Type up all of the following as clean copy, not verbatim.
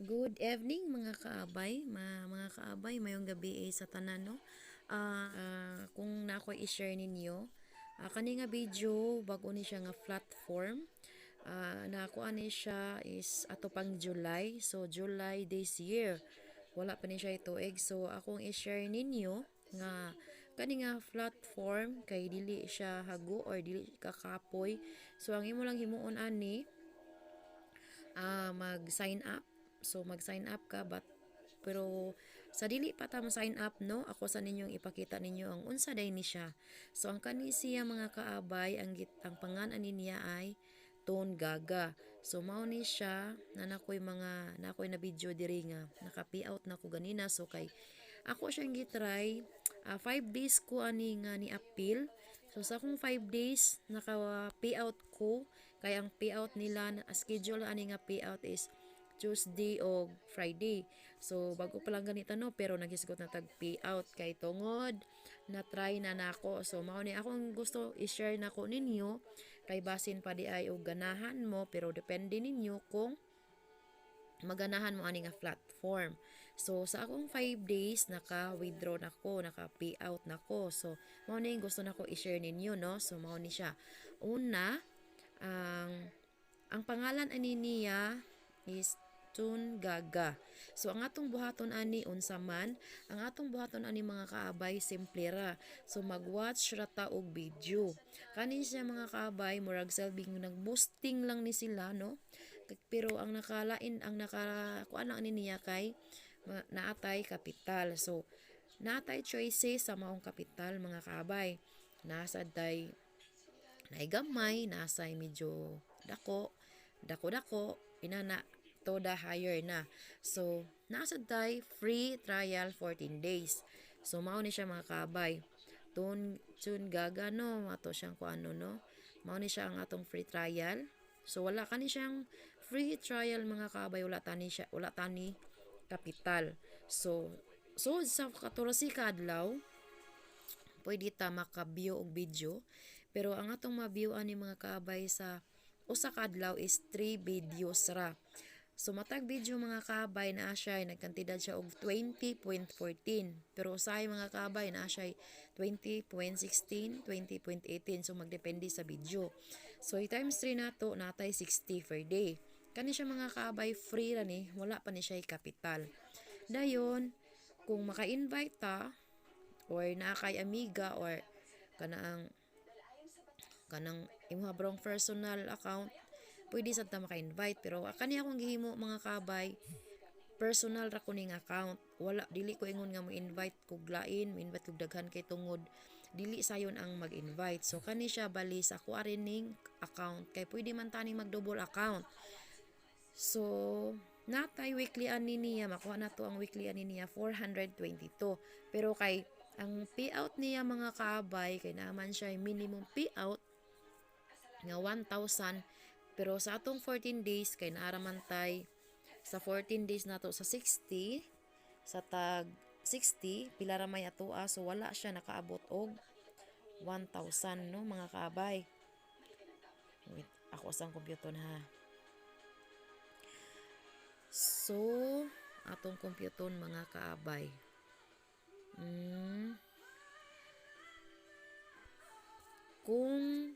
Good evening mga kaabay, mga kaabay, mayong gabi sa tanan no. Kung na ako i-share ninyo, kani nga video bago ni siya nga platform. Na ako ani siya is ato pang July. So July this year. Wala pa ni siya ituig. So akong i-share ninyo nga kani nga platform kay dili siya hago or dili kakapoy. So ang imo lang himuon ani mag-sign up. So mag-sign up ka pero sa dili pa ta sign up no, ako sa ninyong ipakita ninyo ang unsa day ni siya. So ang kani siya mga kaabay, ang pangalan niya ay Tone Gaga. So mao ni siya na nakoy na video diri nga naka-payout na ko ganina. So kay ako siyang gitry 5 days ko ani nga ni appeal. So sa akong 5 days naka-payout ko kay ang payout nila schedule ani nga payout is Tuesday o Friday. So bago pa lang ganito no, pero nagisgot na tag payout kay tungod na try na nako. So mao ni akong gusto i-share nako ninyo kay basin pa di ay og ganahan mo, pero depende ninyo kung maganahan mo ani nga platform. So sa akong 5 days naka-withdraw nako, naka-payout nako. So mao ni gusto nako i-share ninyo no. So mao ni siya. Una, ang pangalan ani niya is Tune Gaga. So ang atong buhaton ani unsa man, ang atong buhaton ani mga kaabay simple ra. So mag-watch ra ta og video. Kani siya mga kaabay murag selbing nag-boosting lang ni sila no. Pero ang nakalain ang kuan lang ani niya kay naatay kapital. So naatay choices sa maong kapital mga kaabay. Nasa day naigamay, nasay medyo dako, inana to the higher na. So, nasa day free trial 14 days. So, mao ni siya mga kabay. Tun gaga no, ato siyang ko ano no. Mao ni siya ang atong free trial. So, wala kani siyang free trial mga kabay, wala tani kapital. So sa 14 ka adlaw, pwede ta maka-view og video, pero ang atong ma-view ani mga kabay sa usa ka adlaw is 3 videos ra. So matag video mga kabay na siya nagkantidad siya og 20.14, pero usahay mga kabay na siya 20.16, 20.18, so magdepende sa video. So times 3 nato natay 60 per day. Kani siya mga kabay free ra ni, wala pa ni siya kapital. Dayon kung maka-invite ta or na kay amiga or kanang imong brong personal account, pwede sad ta maka-invite. Pero kani akong gihimo mga kabay, personal ra kuning account. Wala dili ko ingon nga mo invite kog lain, mo invite kog daghan kay tungod dili sayon ang mag-invite. So kani siya bali sa ako ning account kay pwede man tani mag-double account. So natay weekly ani niya, makuha na to ang weekly ani niya 422. Pero kay ang payout niya mga kaabay kay naman siya minimum payout nga 1,000, pero sa atong 14 days kay naaraman tay sa 14 days nato sa 60, sa tag 60 pila ra may atoa, so wala siya nakaabot og 1,000 no mga kaabay. Wait, ako sang computer ha. So atong computer mga kaabay. Kung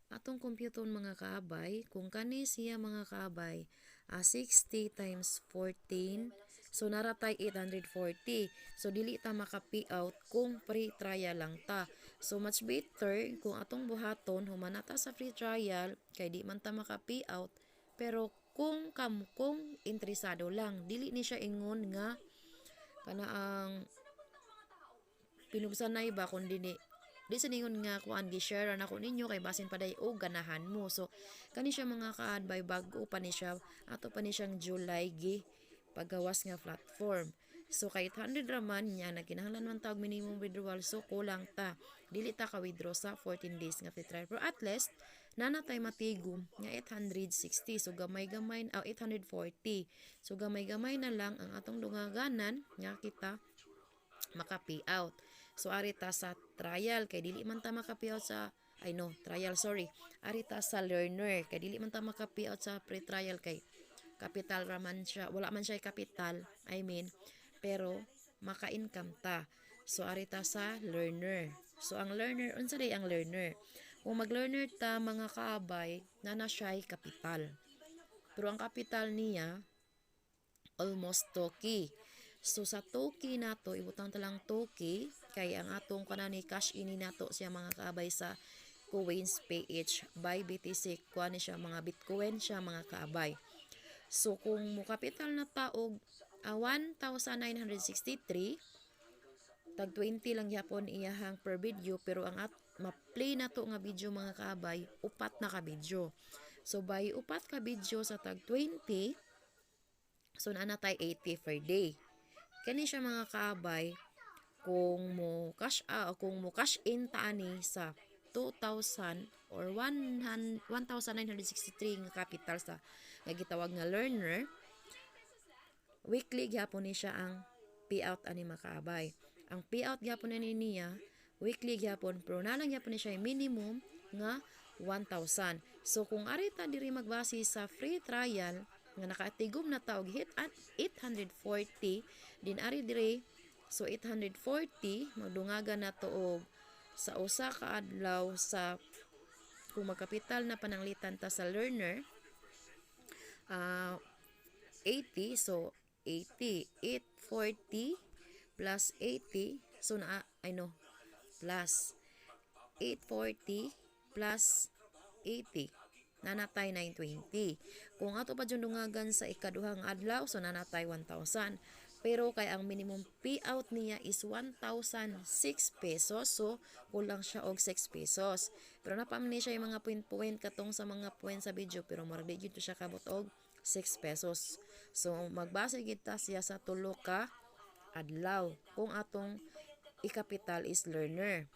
atong computer mga kaabay, kung kani siya mga kaabay, 60 times 14, so naratay 840. So dili ta maka-payout kung free trial lang ta. So much better kung atong buhaton humana ta sa free trial kay di man ta maka-payout, pero kung interesado lang, dili ni siya ingon nga kana ang pinugsanay ba kundi di sa ningon nga kuan gi-share na ko ninyo kay basin paday og ganahan mo. So kani siya mga kaadbay bago pa ni siya, ato pa ni siyang July gi paggawas nga platform. So kay 100 raman niya nagkinahanglan man tawag minimum withdrawal, so kulang ta dili ta ka withdraw sa 14 days nga free trial, pero at least nanatay matigom nga 860. So gamay-gamay 840, so gamay-gamay na lang ang atong dungaganan nga kita maka-payout. So arita sa trial kay dili man ta maka-payout sa trial, sorry. Arita sa learner kay dili man ta maka-payout sa pre-trial kay kapital raman siya, wala man siya kapital, I mean, pero maka-income ta. So arita sa learner. So ang learner, unsa day ang learner? Kung mag-learner ta mga kaabay, na siya'y kapital. Pero ang kapital niya almost 2K. So sa 2K nato, ibutang talang 2K kay ang atong kanani cash ini nato siya mga kaabay sa Coins PH by BTC. Kuha ni siya mga Bitcoin siya mga kaabay. So kung mo kapital na taog 1,963, tag 20 lang yapon iyahang per video, pero ang ma-play na to nga video mga kaabay, upat na ka video. So by upat ka video sa tag 20, so naa tay 80 per day. Kani siya mga kaabay, kung mo cash out, kung mo cash in taani sa 2,000 or 1,963 nga capital sa nga gitawag nga learner, weekly gyapon ni siya ang payout ani mga kaabay. Ang payout gyapon ni niya weekly gyapon, pero nalang gyapon ni siya minimum nga 1,000. So kung arita diri magbase sa free trial nga nakatigom na taog hit at 840 din ari dire. So 840 magdungagan na to og sa usa ka adlaw sa kung magkapital na pananglitan ta sa learner 80. So 80 840 plus 80, so na plus 840 plus 80, nanatay 920. Kung ato pa dyan dungagan sa ikaduhang adlaw, so nanatay 1,000. Pero kay ang minimum payout niya is 1,006 pesos. So kulang siya og 6 pesos. Pero napamni siya yung mga point katong sa mga point sa video, pero maragdi dito siya kabot og 6 pesos. So magbase kita siya sa tulo ka adlaw kung atong ikapital is learner.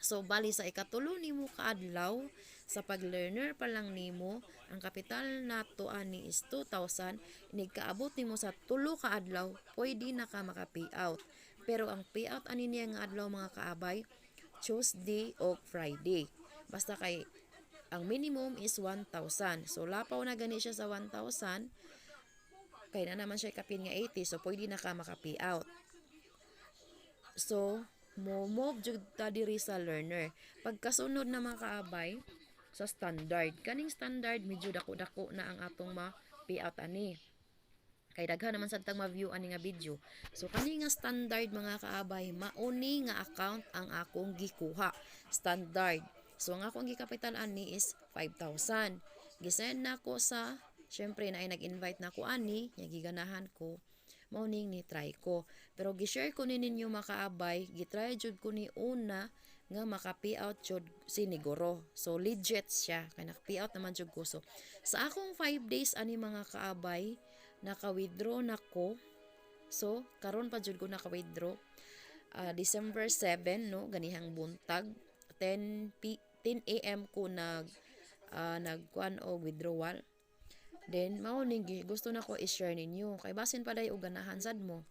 So bali sa ikatulo nimo ka adlaw sa pag-learner pa lang nimo, ang kapital nato ani is 2,000. Inig kaabot nimo sa tulo ka adlaw, pwede na ka maka-payout. Pero ang payout ani niya nga adlaw mga kaabay, Tuesday o Friday. Basta kay ang minimum is 1,000. So lapaw na gani siya sa 1,000. Kay na naman siya kapin nga 80, so pwede na ka maka-payout. So mo-move jud ta diri sa learner. Pagkasunod na mga kaabay sa standard, kaning standard medyo dako-dako na ang atong ma-payout ani. Kay daghan naman sad tag ma-view ani nga video. So kani nga standard mga kaabay, mauni nga account ang akong gikuha. Standard. So ang akong gikapital ani is 5,000. Gisend nako sa, syempre na ay nag-invite nako ani, nya giganahan ko. Morning ni try ko. Pero gi-share ko ni ninyo makaabay, gi-try jud ko ni una nga maka-payout jud siniguro. So legit siya, kay naka-payout naman jud ko. So sa akong 5 days ani mga kaabay, naka-withdraw nako. So karon pa jud ko naka-withdraw. December 7 no, ganihang buntag, 10 AM ko nagkuan og withdrawal. Then mao ning gusto na ko i-share ninyo kay basin pa day og ganahan sad mo.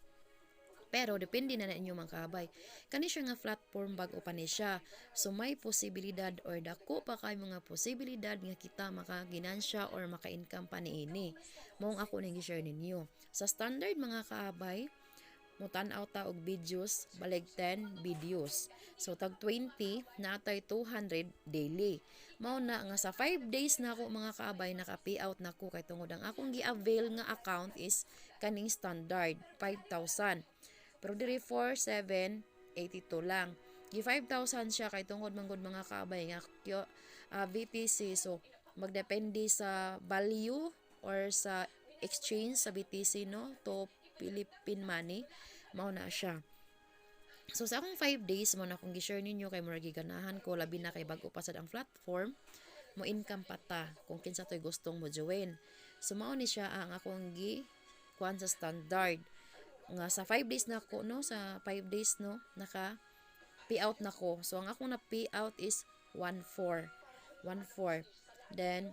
Pero depende na inyo mga kaabay. Kani siya nga platform bago pa ni siya. So may posibilidad or dako pa kay mga posibilidad nga kita makaginansya or maka-income pa niini. Mao ako ning i-share ninyo. Sa standard mga kaabay, mutan-aw ta og videos, balig 10 videos. So tag 20 natay 200 daily. Mao na nga sa 5 days na ako mga kaabay naka-payout na ko kay tungod ang akong gi-avail nga account is kaning standard 5,000. Pero diri 4,782 lang. Gi 5,000 siya kay tungod manggod mga kaabay nga BTC, so magdepende sa value or sa exchange sa BTC no to Philippine money, mao na siya. So sa akong 5 days mo na akong gi-share ninyo kay murag giganahan ko labi na kay bag-o pa sad ang platform, mo income pa ta kung kinsa toy gustong mo join. So mao ni siya ang akong kuan sa standard. Nga sa 5 days na ko no, sa 5 days no naka payout na ko. So ang akong na payout is 1,400. Then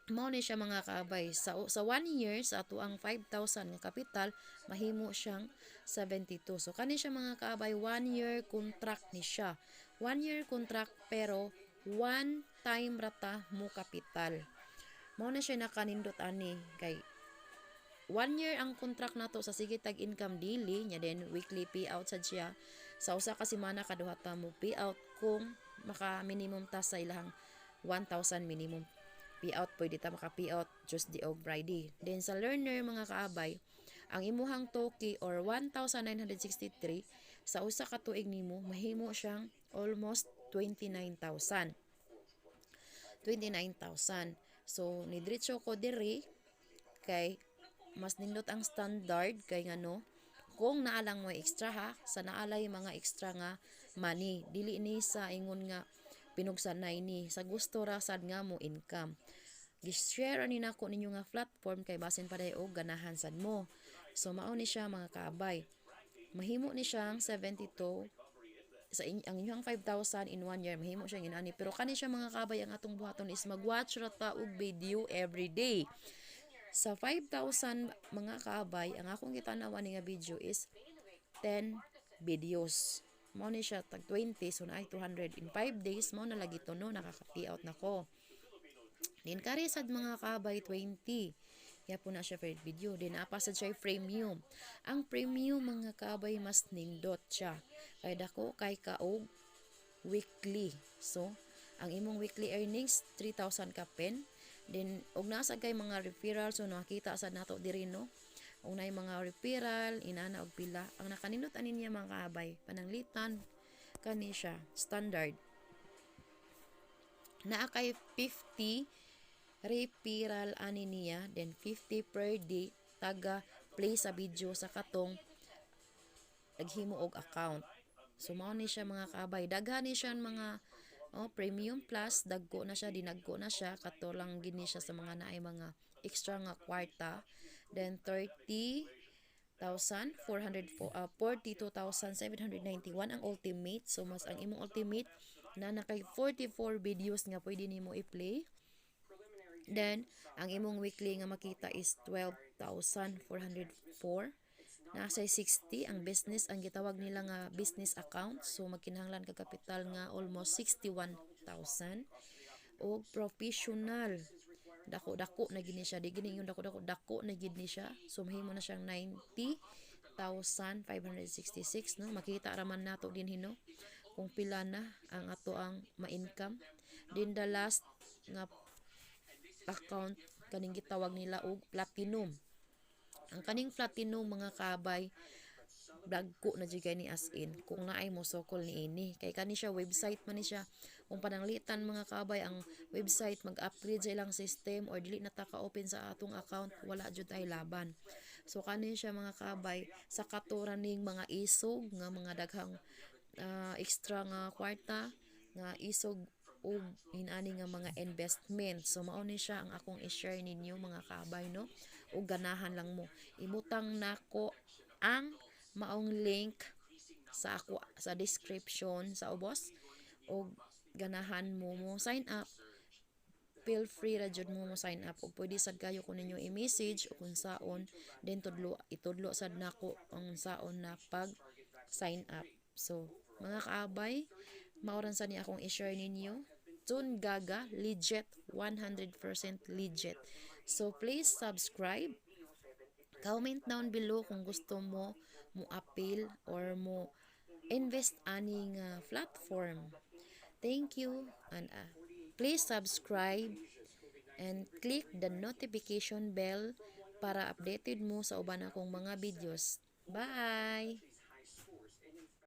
mao ni siya mga kaabay sa 1 year sa ato ang 5,000 nga kapital mahimo siyang 72. So kani siya mga kaabay 1 year contract ni siya. 1 year contract pero 1 time rata mo kapital. Mao na siya nakanindot ani kay 1 year ang contract nato sa sige tag income daily nya then weekly payout sad siya sa usa ka semana kaduha ta mo payout kung maka minimum ta sa ilahang 1,000 minimum payout pwede ta maka payout Tuesday o Friday. Then sa learner mga kaabay ang imuhang toki or 1,963 sa usa ka tuig nimo mahimo siyang almost 29,000. So nidiretso ko diri kay mas nindot ang standard kay ngano kung naalang mo extra ha sa naalay mga extra nga money dili ni sa ingon nga pinugsanay ni sa gusto ra sad nga mo income gi-share ani nako ninyo nga platform kay basin paday og ganahan sad mo. So mao ni siya mga kaabay mahimo ni siyang 72 sa ang inyong 5,000 in 1 year mahimo siya inani pero kani siya mga kaabay ang atong buhaton is mag-watch ra ta og video every day. Sa 5,000 mga kaabay, ang akong gitanawan nga video is 10 videos. Mao ni siya tag 20, so na ay 200 in 5 days mao na lagi to no nakaka-payout na ko. Din kare sad mga kaabay 20. Kaya po na siya for video. Din apa sad siya premium. Ang premium mga kaabay mas nindot siya. Kay dako kay kaog weekly. So, ang imong weekly earnings 3,000 ka pen. Then og nasa kay mga referral so nakita sa nato diri no. Og nay mga referral inana og pila ang nakanindot ani niya mga kaabay pananglitan kani siya standard. Naa kay 50 referral ani niya then 50 per day taga play sa video sa katong naghimo og account. So mao ni siya mga kaabay daghan ni siya mga premium plus dagko na siya dinagko na siya kato lang gini siya sa mga naay mga extra nga kwarta then 42,791 ang ultimate so mas ang imong ultimate na nakay 44 videos nga pwede nimo i-play then ang imong weekly nga makita is 12,404 nasa 60 ang business ang gitawag nila nga business account so magkinahanglan ka kapital nga almost 61,000 o professional dako na gini siya di gini yung dako na gini siya so mahimo na siyang 90,566 no makita raman nato din hino kung pila na ang ato ang ma-income din the last nga account kaning gitawag nila og platinum. Ang kaning platinum mga kaabay dagko na jud ni as in kung naay mo sokol ni ini kay kani siya website man ni siya kung pananglitan mga kaabay ang website mag-upgrade sa ilang system or dili na ta ka-open sa atong account wala jud ay laban. So kani siya mga kaabay sa katuran ning mga isog nga mga daghang extra nga kwarta nga isog og inani nga mga investment. So mao ni siya ang akong i-share ninyo mga kaabay no. O ganahan lang mo. Imutang nako ang maong link sa ako sa description sa ubos o ganahan mo sign up. Feel free ra jud mo sign up o pwede sad kayo kun ninyo i-message o kung saon then itudlo sad nako ang saon na pag sign up. So mga kaabay maoran sa ni akong i-share ninyo Tun Gaga legit 100% legit. So please subscribe, comment down below kung gusto mo appeal or mo invest aning platform. Thank you and please subscribe and click the notification bell para updated mo sa uban akong mga videos. Bye.